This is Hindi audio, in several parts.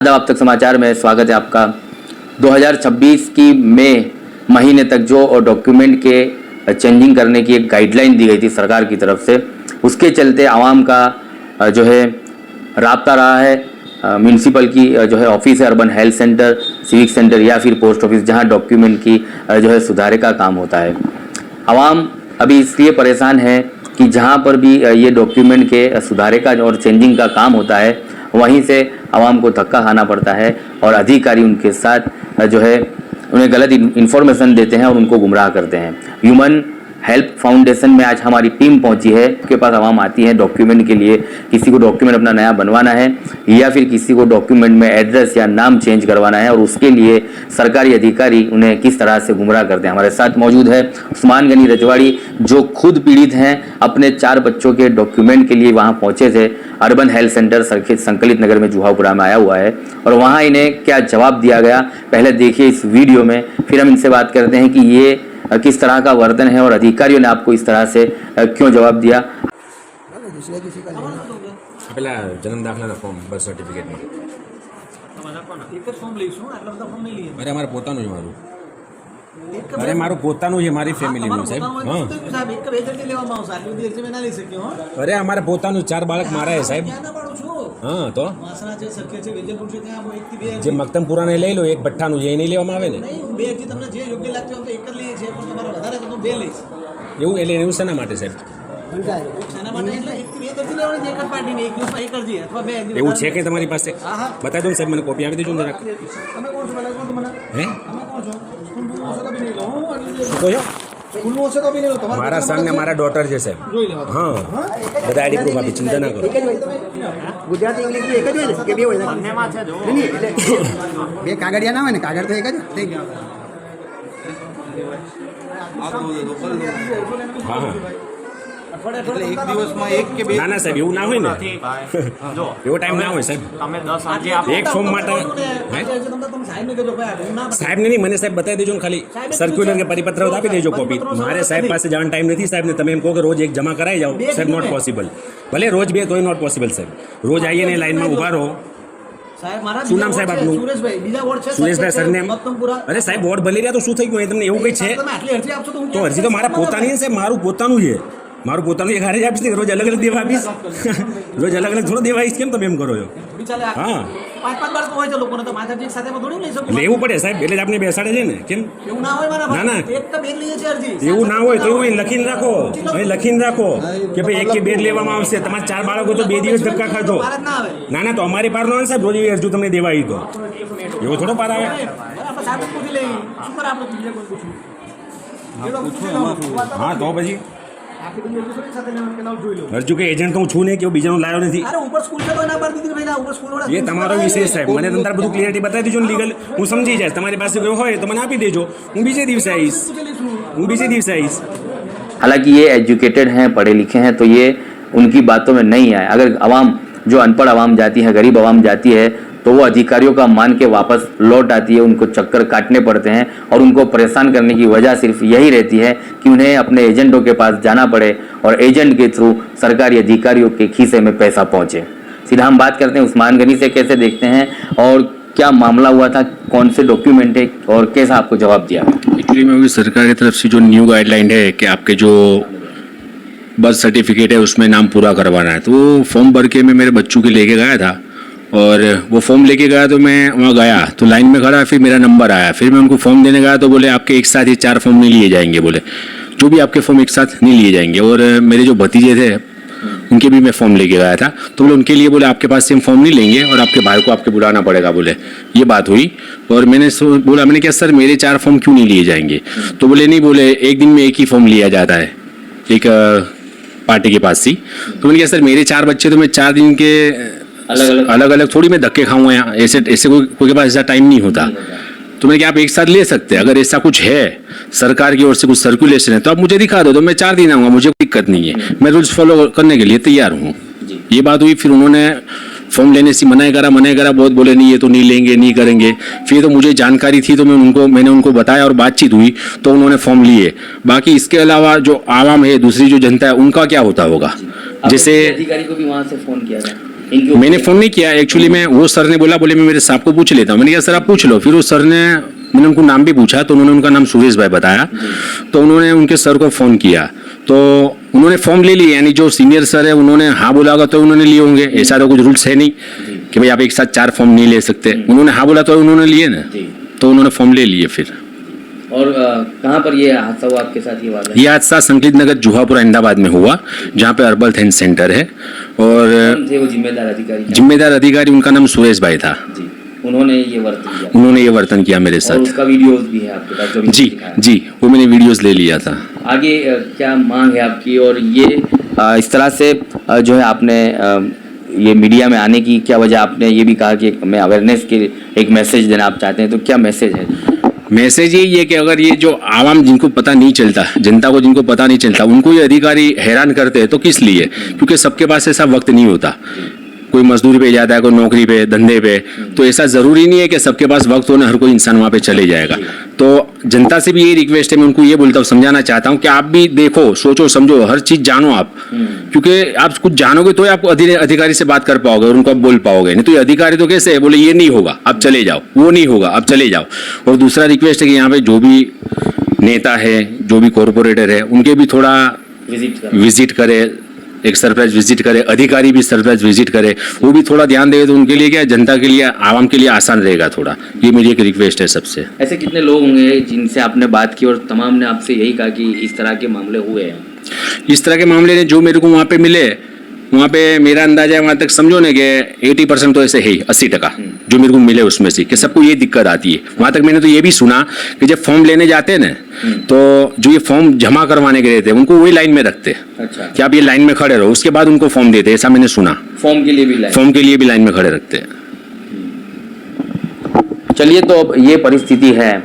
अब तक समाचार में स्वागत है आपका। 2026 की मई महीने तक जो डॉक्यूमेंट के चेंजिंग करने की एक गाइडलाइन दी गई थी सरकार की तरफ से, उसके चलते आवाम का जो है राब्ता रहा है म्यूनसिपल की जो है ऑफिस है, urban health centre, civic centre या फिर पोस्ट ऑफिस, जहां डॉक्यूमेंट की जो है सुधारे का काम होता है। आवाम अभी इसलिए परेशान है कि जहां पर भी ये डॉक्यूमेंट के सुधारे का और चेंजिंग का काम होता है, वहीं से आवाम को धक्का खाना पड़ता है और अधिकारी उनके साथ जो है उन्हें गलत इन्फॉर्मेशन देते हैं और उनको गुमराह करते हैं। ह्यूमन हेल्प फाउंडेशन में आज हमारी टीम पहुंची है। उसके पास आवाम आती है डॉक्यूमेंट के लिए, किसी को डॉक्यूमेंट अपना नया बनवाना है या फिर किसी को डॉक्यूमेंट में एड्रेस या नाम चेंज करवाना है, और उसके लिए सरकारी अधिकारी उन्हें किस तरह से गुमराह करते हैं। हमारे साथ मौजूद है उस्मान गनी रजवाड़ी, जो खुद पीड़ित हैं, अपने 4 बच्चों के डॉक्यूमेंट के लिए वहाँ पहुँचे थे। अर्बन हेल्थ सेंटर संकलित नगर में जुहापुरा में आया हुआ है और वहाँ इन्हें क्या जवाब दिया गया, पहले देखिए इस वीडियो में, फिर हम इनसे बात करते हैं कि ये किस तरह का वर्तन है और अधिकारियों ने आपको इस तरह से क्यों जवाब दिया। પેલા જન્મ દાખલાના ફોર્મ બર્થ સર્ટિફિકેટમાં અરે અમારે પોતાનું જ મારું અરે મારું પોતાનું છે, મારી ફેમિલીનું સાહેબ। હા અરે અમારે પોતાનું 4 બાળક મારા છે સાહેબ। હા તો જે મક્તમપુરાને લઈ લો, એક ભઠ્ઠાનું જે નહીં લેવામાં આવે ને એવું, એટલે એવું શેના માટે સાહેબ? એવું છે કે તમારી પાસે? બતાવી દો ને સાહેબ, મને કોપી આપી દેજો ને જરાક। હે શું કહો? મારા સન ને મારા ડોટર છે સાહેબ। હા બધા આઈડી પ્રૂફ આપી, ચિંતા ના કરો। ગુજરાતી ઇંગ્લિશ એક જ હોય ને કે બે હોય? બે કાગળિયા ના હોય ને, કાગળ તો એક જ થઈ ગયો। હા હા એક દિવસમાં એક કે બે? ના ના સાહેબ, એવું ના હોય ને, એવો ટાઈમ ના હોય સાહેબ। એક ફોર્મ માટે સાહેબને નહીં, મને સાહેબ બતાવી દેજો ને, ખાલી સર્ક્યુલર કે પરિપત્ર આપી દેજો કોપી। મારે સાહેબ પાસે જવાનો ટાઈમ નથી સાહેબ ને તમે એમ કહો કે રોજ એક જમા કરાવી જાઓ સાહેબ, નોટ પોસિબલ। ભલે રોજ બે તોય નોટ પોસિબલ સાહેબ। રોજ આવીએ ને લાઈનમાં ઊભા રહો। શું નામ સાહેબ આપનું? સુરેશભાઈ સરનેમ? અરે સાહેબ વોર્ડ ભલે રહ્યા તો શું થઈ ગયું? તમને એવું કંઈ છે તો અરજી તો મારા પોતાની છે સાહેબ, મારું પોતાનું છે, મારું પોતાનું એક હારે જ આપીશ ને, રોજ અલગ અલગ દેવા આપીશ? રોજ અલગ અલગ થોડો દેવા આવીશ, કેમ તમે એમ કરો છો? હા એટલે એવું પડે સાહેબ, એટલે જ આપણે બેસાડે છે ને, કેમ? ના ના એવું ના હોય તો એવું લખીને રાખો, અહીં લખીને રાખો કે ભાઈ 1 કે 2 લેવામાં આવશે। તમારા 4 બાળકો તો 2 દિવસ ધક્કા ખાધો। ના ના તો અમારી પાર નો આવે સાહેબ, રોજ અરજી તમને દેવા આવી તો એવો થોડો પાર આવે। હા તો પછી હજુ કે એજન્ટ તો હું છું ને, કે બીજાનું લાવ્યો નથી, એ તમારો વિષય સાહેબ। મને અંદર બધું ક્લિયરિટી બતાવી દેજો ને લીગલ, હું समझी જાય। તમારી પાસે કોઈ હોય તો મને આપી દેજો, હું બીજે દિવસે આવીશ, हालांकि ये एजुकेटेड हैं, पढ़े लिखे हैं, तो ये उनकी बातों में नहीं आए। अगर आवाम जो अनपढ़ आवाम जाती है, गरीब आवाम जाती है, तो वो अधिकारियों का मान के वापस लौट आती है। उनको चक्कर काटने पड़ते हैं और उनको परेशान करने की वजह सिर्फ यही रहती है कि उन्हें अपने एजेंटों के पास जाना पड़े और एजेंट के थ्रू सरकारी अधिकारियों के खीसे में पैसा पहुंचे। सीधा हम बात करते हैं उस्मान गनी से, कैसे देखते हैं और क्या मामला हुआ था, कौन से डॉक्यूमेंट है और कैसा आपको जवाब दिया? एक्चुअली में सरकार की तरफ से जो न्यू गाइडलाइन है कि आपके जो बर्थ सर्टिफिकेट है उसमें नाम पूरा करवाना है, तो वो फॉर्म भर के मैं मेरे बच्चों के लेके गया था और वो फॉर्म लेके गया तो मैं वहाँ गया तो लाइन में खड़ा, फिर मेरा नंबर आया, फिर मैं उनको फॉर्म देने गया तो बोले आपके एक साथ ये 4 फॉर्म नहीं लिए जाएंगे, बोले जो भी आपके फॉर्म एक साथ नहीं लिए जाएंगे। और मेरे जो भतीजे थे उनके भी मैं फॉर्म लेके गया था, तो बोले उनके लिए बोले आपके पास से हम फॉर्म नहीं लेंगे और आपके भाई को आपके बुलाना पड़ेगा, बोले ये बात हुई। और मैंने बोला, मैंने क्या सर मेरे 4 फॉर्म क्यों नहीं लिए जाएंगे? तो बोले नहीं, बोले एक दिन में एक ही फॉर्म लिया जाता है एक पार्टी के पास ही। तो मैंने कहा सर मेरे 4 बच्चे तो मैं 4 दिन के अलग अलग थोड़ी मैं धक्के खाऊंगा यहाँ, ऐसे ऐसे कोई के पास ऐसा टाइम नहीं होता। तो मैंने कहा आप एक साथ ले सकते हैं, अगर ऐसा कुछ है सरकार की ओर से कुछ सर्कुलेशन है तो आप मुझे दिखा दो, तो मैं 4 दिन आऊँगा, मुझे कोई दिक्कत नहीं है, मैं रूल्स फॉलो करने के लिए तैयार हूँ। ये बात हुई। फिर उन्होंने फॉर्म लेने से मना करा, बहुत बोले नहीं ये तो नहीं लेंगे, नहीं करेंगे। फिर तो मुझे जानकारी थी तो मैंने उनको बताया और बातचीत हुई तो उन्होंने फॉर्म लिए। बाकी इसके अलावा जो आवाम है, दूसरी जो जनता है, उनका क्या होता होगा? जैसे अधिकारी को भी वहाँ से फोन किया था, इनके मैंने फ़ोन नहीं किया एक्चुअली। मैं वो सर ने बोला, बोले मैं मेरे साहब को पूछ लेता हूँ। मैंने कहा सर आप पूछ लो। फिर उस सर ने, मैंने उनको नाम भी पूछा तो उन्होंने उनका नाम सुरेश भाई बताया। तो उन्होंने उनके सर को फ़ोन किया तो उन्होंने फॉर्म ले लिए, यानी जो सीनियर सर है उन्होंने हाँ बोला होगा तो उन्होंने लिए होंगे। ऐसा तो कुछ रूल्स है नहीं कि भाई आप एक साथ 4 फॉर्म नहीं ले सकते। उन्होंने हाँ बोला तो उन्होंने लिए ना, तो उन्होंने फॉर्म ले लिए फिर। और कहाँ पर ये हादसा हुआ आपके साथ, ये वाला ये हादसा संकलित नगर जुहापुर अहमदाबाद में हुआ, जहाँ पे अर्बल हेल्थ सेंटर है। और कौन थे वो जिम्मेदार अधिकारी? जिम्मेदार अधिकारी उनका नाम सुरेश भाई था। जी, उन्होंने ये वर्तन किया। उन्होंने ये वर्तन किया मेरे और साथ। उसका वीडियोस भी है आपके पास जो भी जी दिखाया? जी, वो मैंने वीडियोस ले लिया था। आगे क्या मांग है आपकी? और ये इस तरह से जो है आपने ये मीडिया में आने की क्या वजह? आपने ये भी कहा कि मैं अवेयरनेस के एक मैसेज देना आप चाहते हैं, तो क्या मैसेज है? मैसेज यही है कि अगर ये जो आवाम जिनको पता नहीं चलता, जनता को जिनको पता नहीं चलता, उनको ये अधिकारी हैरान करते हैं तो किस लिए? क्योंकि सबके पास ऐसा वक्त नहीं होता। कोई मजदूरी पे जाता है, कोई नौकरी पे, धंधे पे, तो ऐसा ज़रूरी नहीं है कि सबके पास वक्त हो ना हर कोई इंसान वहाँ पे चले जाएगा। तो जनता से भी ये रिक्वेस्ट है, मैं उनको ये बोलता हूँ, समझाना चाहता हूँ कि आप भी देखो, सोचो, समझो, हर चीज़ जानो आप। क्योंकि आप कुछ जानोगे तो आप अधिकारी से बात कर पाओगे और उनको आप बोल पाओगे। नहीं तो ये अधिकारी तो कैसे है, बोले ये नहीं होगा आप चले जाओ, वो नहीं होगा आप चले जाओ। और दूसरा रिक्वेस्ट है कि यहाँ पे जो भी नेता है, जो भी कॉरपोरेटर है, उनके भी थोड़ा विजिट करे, एक सरप्राइज विजिट करे, अधिकारी भी सरप्राइज विजिट करे, वो भी थोड़ा ध्यान देगा तो उनके लिए क्या, जनता के लिए, आवाम के लिए आसान रहेगा थोड़ा। ये मेरी एक रिक्वेस्ट है सबसे। ऐसे कितने लोग होंगे जिनसे आपने बात की और तमाम ने आपसे यही कहा कि इस तरह के मामले हुए हैं? इस तरह के मामले ने जो मेरे को वहाँ पे मिले, वहाँ पे मेरा अंदाजा है वहाँ तक समझो ना कि 80% तो ऐसे है ही, 80% जो मेरे को मिले उसमें से, कि सबको ये दिक्कत आती है। वहाँ तक मैंने तो ये भी सुना कि जब फॉर्म लेने जाते हैं ना, तो जो ये फॉर्म जमा करवाने के रहते हैं उनको वही लाइन में रखते हैं। अच्छा, कि आप ये लाइन में खड़े रहो, उसके बाद उनको फॉर्म देते हैं, ऐसा मैंने सुना। फॉर्म के लिए भी लाइन? फॉर्म के लिए भी लाइन में खड़े रखते हैं। चलिए, तो अब ये परिस्थिति है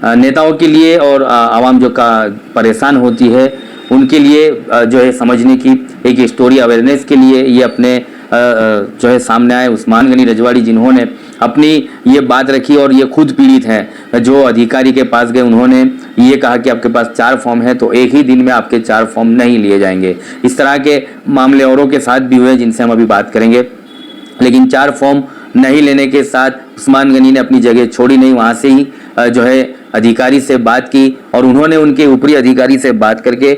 नेताओं के लिए, और आवाम जो का परेशान होती है उनके लिए जो है समझने की एक स्टोरी, अवेयरनेस के लिए ये अपने जो है सामने आए उस्मान गनी रजवाड़ी, जिन्होंने अपनी ये बात रखी और ये खुद पीड़ित हैं। जो अधिकारी के पास गए उन्होंने ये कहा कि आपके पास 4 फॉर्म है तो एक ही दिन में आपके 4 फॉर्म नहीं लिए जाएंगे। इस तरह के मामले औरों के साथ भी हुए जिनसे हम अभी बात करेंगे, लेकिन 4 फॉर्म नहीं लेने के साथ उस्मान गनी ने अपनी जगह छोड़ी नहीं, वहाँ से ही जो है अधिकारी से बात की और उन्होंने उनके ऊपरी अधिकारी से बात करके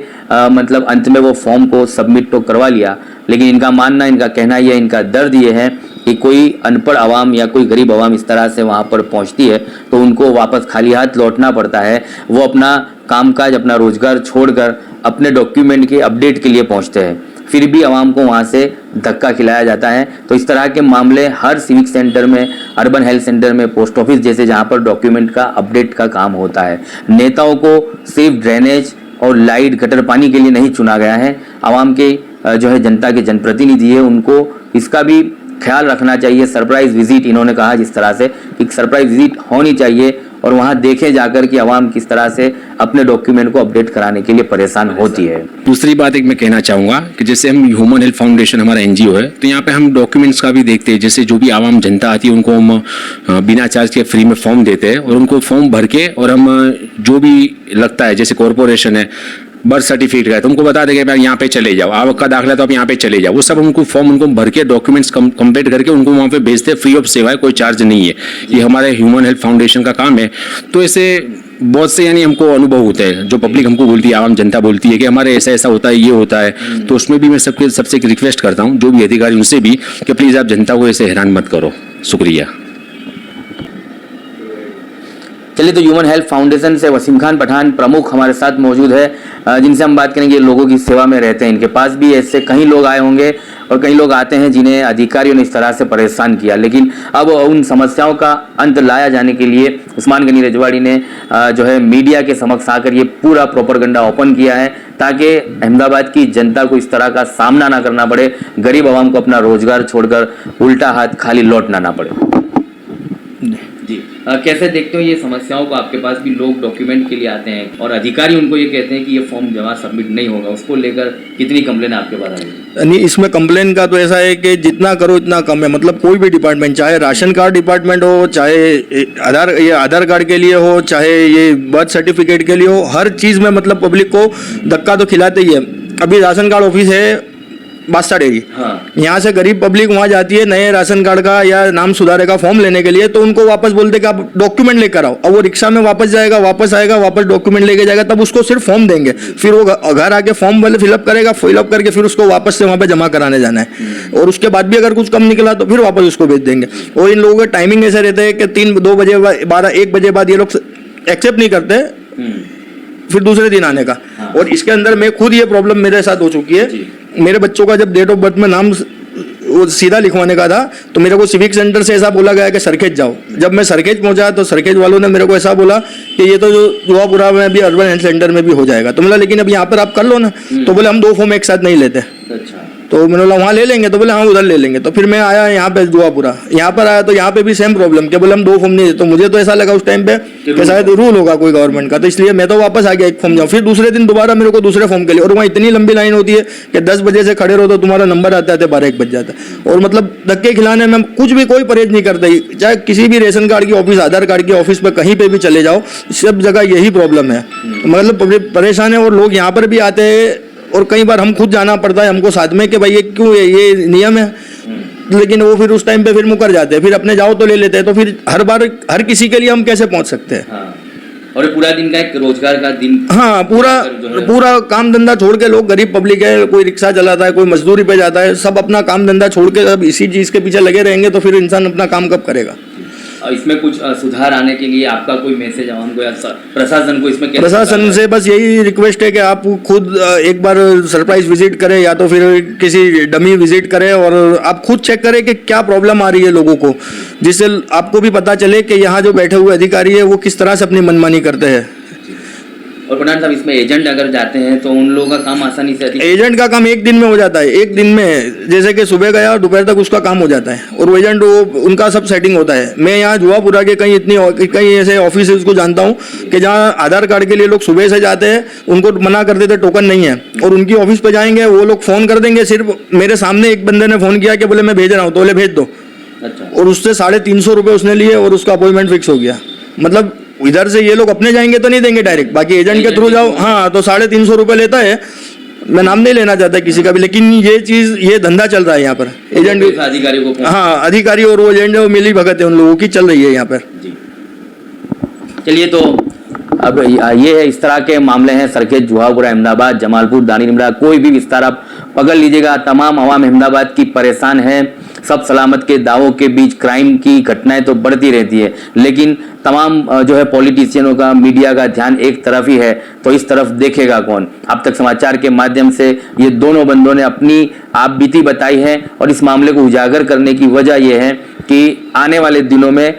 मतलब अंत में वो फॉर्म को सबमिट तो करवा लिया। लेकिन इनका मानना, इनका कहना यह, इनका दर्द ये है कि कोई अनपढ़ आवाम या कोई गरीब आवाम इस तरह से वहाँ पर पहुँचती है तो उनको वापस खाली हाथ लौटना पड़ता है। वो अपना कामकाज, अपना रोजगार छोड़कर अपने डॉक्यूमेंट के अपडेट के लिए पहुँचते हैं, फिर भी आवाम को वहाँ से धक्का खिलाया जाता है। तो इस तरह के मामले हर सिविक सेंटर में, अर्बन हेल्थ सेंटर में, पोस्ट ऑफिस जैसे जहाँ पर डॉक्यूमेंट का अपडेट का काम होता है। नेताओं को सिर्फ ड्रेनेज और लाइट, गटर पानी के लिए नहीं चुना गया है। आवाम के जो है जनता के जनप्रतिनिधि है, उनको इसका भी ख्याल रखना चाहिए। सरप्राइज विजिट इन्होंने कहा जिस तरह से कि सरप्राइज विजिट होनी चाहिए और वहाँ देखे जाकर कि आवाम किस तरह से अपने डॉक्यूमेंट को अपडेट कराने के लिए परेशान होती है। दूसरी बात एक मैं कहना चाहूँगा कि जैसे हम ह्यूमन हेल्थ फाउंडेशन हमारा NGO है, तो यहाँ पे हम डॉक्यूमेंट्स का भी देखते हैं। जैसे जो भी आवाम जनता आती है उनको हम बिना चार्ज के फ्री में फॉर्म देते हैं और उनको फॉर्म भर के, और हम जो भी लगता है, जैसे कॉरपोरेशन है, बर्थ सर्टिफिकेट का है तो उनको बता देंगे यहाँ पे चले जाओ, आवक का दाखिला तो आप यहाँ पे चले जाओ, वो सब उनको फॉर्म उनको भर के डॉक्यूमेंट्स कंप्लीट करके उनको वहाँ पे भेजते हैं, फ्री ऑफ सेवा है, कोई चार्ज नहीं है। ये हमारे ह्यूमन हेल्थ फाउंडेशन का काम है। तो ऐसे बहुत से यानी हमको अनुभव होते हैं, जो पब्लिक हमको बोलती है, आवाम जनता बोलती है कि हमारे ऐसा ऐसा होता है, ये होता है। तो उसमें भी मैं सबसे एक रिक्वेस्ट करता हूँ, जो भी अधिकारी उनसे भी, कि प्लीज़ आप जनता को ऐसे हैरान मत करो। शुक्रिया। चलिए, तो ह्यूमन हेल्थ फाउंडेशन से वसीम खान पठान प्रमुख हमारे साथ मौजूद है, जिनसे हम बात करेंगे। लोगों की सेवा में रहते हैं, इनके पास भी ऐसे कई लोग आए होंगे और कई लोग आते हैं जिन्हें अधिकारियों ने इस तरह से परेशान किया। लेकिन अब उन समस्याओं का अंत लाया जाने के लिए उस्मान गनी रजवाड़ी ने जो है मीडिया के समक्ष आकर ये पूरा प्रोपेगेंडा ओपन किया है, ताकि अहमदाबाद की जनता को इस तरह का सामना ना करना पड़े, गरीब आवाम को अपना रोजगार छोड़कर उल्टा हाथ खाली लौटना ना पड़े। जी, कैसे देखते हो ये समस्याओं को? आपके पास भी लोग डॉक्यूमेंट के लिए आते हैं और अधिकारी उनको ये कहते हैं कि ये फॉर्म जमा सबमिट नहीं होगा, उसको लेकर कितनी कंप्लेन आपके पास आ रही? नहीं, इसमें कंप्लेन का तो ऐसा है कि जितना करो इतना कम है। मतलब कोई भी डिपार्टमेंट, चाहे राशन कार्ड डिपार्टमेंट हो, चाहे आधार कार्ड के लिए हो, चाहे ये बर्थ सर्टिफिकेट के लिए हो, हर चीज़ में मतलब पब्लिक को धक्का तो खिलाते ही है। अभी राशन कार्ड ऑफिस है, बादशाह डेयरी, हाँ। यहाँ से गरीब पब्लिक वहाँ जाती है नए राशन कार्ड का या नाम सुधारे का फॉर्म लेने के लिए, तो उनको वापस बोलते कि आप डॉक्यूमेंट लेकर आओ। अब वो रिक्शा में वापस जाएगा, वापस आएगा, वापस डॉक्यूमेंट लेके जाएगा, तब उसको सिर्फ फॉर्म देंगे, फिर वो घर आके फॉर्म वाले फिलअप करेगा, फिलअप करके फिर उसको वापस से वहाँ पे जमा कराने जाना है, और उसके बाद भी अगर कुछ कम निकला तो फिर वापस उसको भेज देंगे। और इन लोगों का टाइमिंग ऐसे रहता है कि 2 बजे 1 बजे बाद ये लोग एक्सेप्ट नहीं करते, फिर दूसरे दिन आने का। और इसके अंदर मैं खुद ये प्रॉब्लम मेरे साथ हो चुकी है। मेरे बच्चों का जब डेट ऑफ बर्थ में नाम वो सीधा लिखवाने का था, तो मेरे को सिविक सेंटर से ऐसा बोला गया कि सरखेज जाओ। जब मैं सरखेज पहुंचा तो सरखेज वालों ने मेरे को ऐसा बोला कि ये तो जो जुआपुरा में भी अर्बन हेल्थ सेंटर में भी हो जाएगा। तो बोला लेकिन अब यहाँ पर आप कर लो ना, तो बोले हम 2 फॉर्म एक साथ नहीं लेते। अच्छा, तो मैंने बोला वहाँ ले लेंगे, तो बोले हाँ उधर ले लेंगे। तो फिर मैं आया यहाँ पे जुआपुरा, यहाँ पर आया तो यहाँ पे भी सेम प्रॉब्लम कि बोले हम 2 फॉर्म नहीं। तो मुझे तो ऐसा लगा उस टाइम पे कि शायद रूल होगा कोई गवर्नमेंट का, तो इसलिए मैं तो वापस आ गया 1 फॉर्म जाऊँ। फिर दूसरे दिन दोबारा मेरे को दूसरे फॉर्म के लिए, और वहाँ इतनी लंबी लाइन होती है कि 10 बजे से खड़े रहो तो तुम्हारा नंबर आते आते 12-1 बज जाता है। और मतलब धक्के खिलाने में कुछ भी कोई परहेज नहीं करते, चाहे किसी भी रेशन कार्ड की ऑफिस, आधार कार्ड की ऑफिस पर कहीं पे भी चले जाओ, सब जगह यही प्रॉब्लम है। मतलब परेशान है, और लोग यहाँ पर भी आते हैं, और कई बार हम खुद जाना पड़ता है हमको साथ में कि भाई ये क्यों है, ये नियम है, लेकिन वो फिर उस टाइम पे फिर मुकर जाते हैं, फिर अपने जाओ तो ले लेते हैं। तो फिर हर बार हर किसी के लिए हम कैसे पहुंच सकते हैं? हाँ। और ये पूरा दिन का एक रोजगार का दिन, हाँ, पूरा काम धंधा छोड़ के लोग, गरीब पब्लिक है, कोई रिक्शा चलाता है, कोई मजदूरी पे जाता है, सब अपना काम धंधा छोड़ के सब इसी चीज के पीछे लगे रहेंगे, तो फिर इंसान अपना काम कब करेगा? इसमें कुछ सुधार आने के लिए आपका कोई मैसेज आवाम को या प्रशासन को इसमें क्या? प्रशासन से बस यही रिक्वेस्ट है कि आप खुद एक बार सरप्राइज विजिट करें, या तो फिर किसी डमी विजिट करें, और आप खुद चेक करें कि क्या प्रॉब्लम आ रही है लोगों को, जिससे आपको भी पता चले कि यहाँ जो बैठे हुए अधिकारी है वो किस तरह से अपनी मनमानी करते हैं। और प्रधान साहब, इसमें एजेंट अगर जाते हैं तो उन लोगों का काम आसानी से एजेंट का काम 1 दिन में हो जाता है, 1 दिन में, जैसे कि सुबह गया और दोपहर तक उसका काम हो जाता है, और वो एजेंट वो उनका सब सेटिंग होता है। मैं यहाँ जुआपुरा के कई ऐसे ऑफिस को जानता हूँ कि जहाँ आधार कार्ड के लिए लोग सुबह से जाते हैं, उनको मना कर देते टोकन नहीं है, और उनकी ऑफिस पे जाएंगे, वो लोग फ़ोन कर देंगे। सिर्फ मेरे सामने एक बंदे ने फ़ोन किया कि बोले मैं भेज रहा हूँ, तो बोले भेज दो। अच्छा। और उससे 350 रुपये उसने लिए, और उसका अपॉइंटमेंट फिक्स हो गया। मतलब इधर से ये लोग अपने जाएंगे तो नहीं देंगे डायरेक्ट, बाकी एजेंट के थ्रू जाओ, हाँ, तो 350 रुपये लेता है। मैं नाम नहीं लेना चाहता किसी का भी, लेकिन ये धंधा चल रहा है यहाँ पर। एजेंट अधिकारी को, हाँ, अधिकारी और वो एजेंट मिली भगत है उन लोगों की चल रही है यहाँ पर। जी। चलिए, तो अब ये है, इस तरह के मामले हैं सरखेज, जुहापुरा, अहमदाबाद, जमालपुर, दानी निमरा, कोई भी विस्तार आप पकड़ लीजिएगा, तमाम अवाम अहमदाबाद की परेशान है। सब सलामत के दावों के बीच क्राइम की घटनाएं तो बढ़ती रहती है, लेकिन तमाम जो है पॉलिटिशियनों का, मीडिया का ध्यान एक तरफ ही है, तो इस तरफ देखेगा कौन? अब तक समाचार के माध्यम से ये दोनों बंदों ने अपनी आप बीती बताई है, और इस मामले को उजागर करने की वजह यह है कि आने वाले दिनों में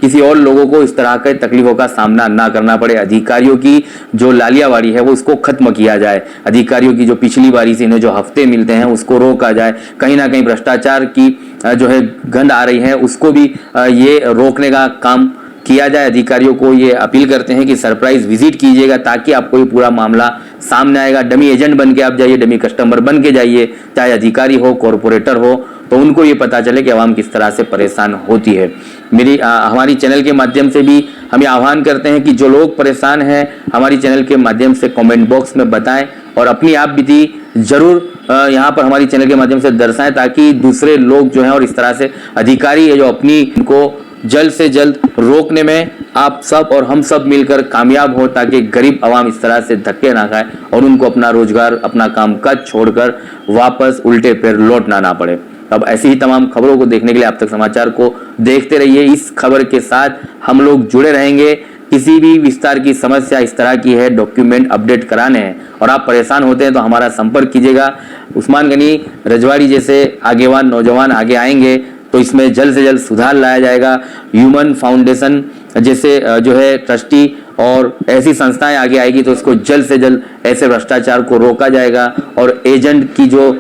किसी और लोगों को इस तरह के तकलीफों का सामना ना करना पड़े। अधिकारियों की जो लालियावाड़ी है वो उसको खत्म किया जाए, अधिकारियों की जो पिछली बारी से इन्हें जो हफ्ते मिलते हैं उसको रोका जाए, कहीं ना कहीं भ्रष्टाचार की जो है गंध आ रही है उसको भी ये रोकने का काम किया जाए। अधिकारियों को ये अपील करते हैं कि सरप्राइज विजिट कीजिएगा, ताकि आपको ये पूरा मामला सामने आएगा। डमी एजेंट बन के आप जाइए, डमी कस्टमर बन के जाइए, चाहे अधिकारी हो, कॉरपोरेटर हो, तो उनको ये पता चले कि आवाम किस तरह से परेशान होती है। हमारी चैनल के माध्यम से भी हम ये आह्वान करते हैं कि जो लोग परेशान हैं हमारी चैनल के माध्यम से कमेंट बॉक्स में बताएं, और अपनी आप बीती जरूर यहाँ पर हमारी चैनल के माध्यम से दर्शाएं, ताकि दूसरे लोग जो हैं और इस तरह से अधिकारी है जो अपनी इनको जल्द से जल्द रोकने में आप सब और हम सब मिलकर कामयाब हो, ताकि गरीब आवाम इस तरह से धक्के ना खाए और उनको अपना रोजगार, अपना कामकाज छोड़कर वापस उल्टे पैर लौटना ना पड़े। अब ऐसी ही तमाम खबरों को देखने के लिए आप तक समाचार को देखते रहिए। इस खबर के साथ हम लोग जुड़े रहेंगे। किसी भी विस्तार की समस्या इस तरह की है, डॉक्यूमेंट अपडेट कराने हैं और आप परेशान होते हैं, तो हमारा संपर्क कीजिएगा। उस्मान गनी, रजवाड़ी जैसे आगेवान नौजवान आगे आएंगे तो इसमें जल्द से जल्द सुधार लाया जाएगा। ह्यूमन फाउंडेशन जैसे जो है ट्रस्टी और ऐसी संस्थाएं आगे आएगी तो इसको जल्द से जल्द ऐसे भ्रष्टाचार को रोका जाएगा, और एजेंट की जो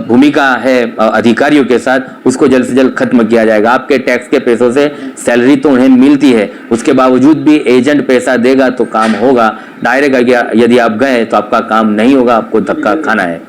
भूमिका है अधिकारियों के साथ उसको जल्द से जल्द खत्म किया जाएगा। आपके टैक्स के पैसों से सैलरी तो उन्हें मिलती है, उसके बावजूद भी एजेंट पैसा देगा तो काम होगा। डायरेक्ट यदि आप गए तो आपका काम नहीं होगा, आपको धक्का खाना है।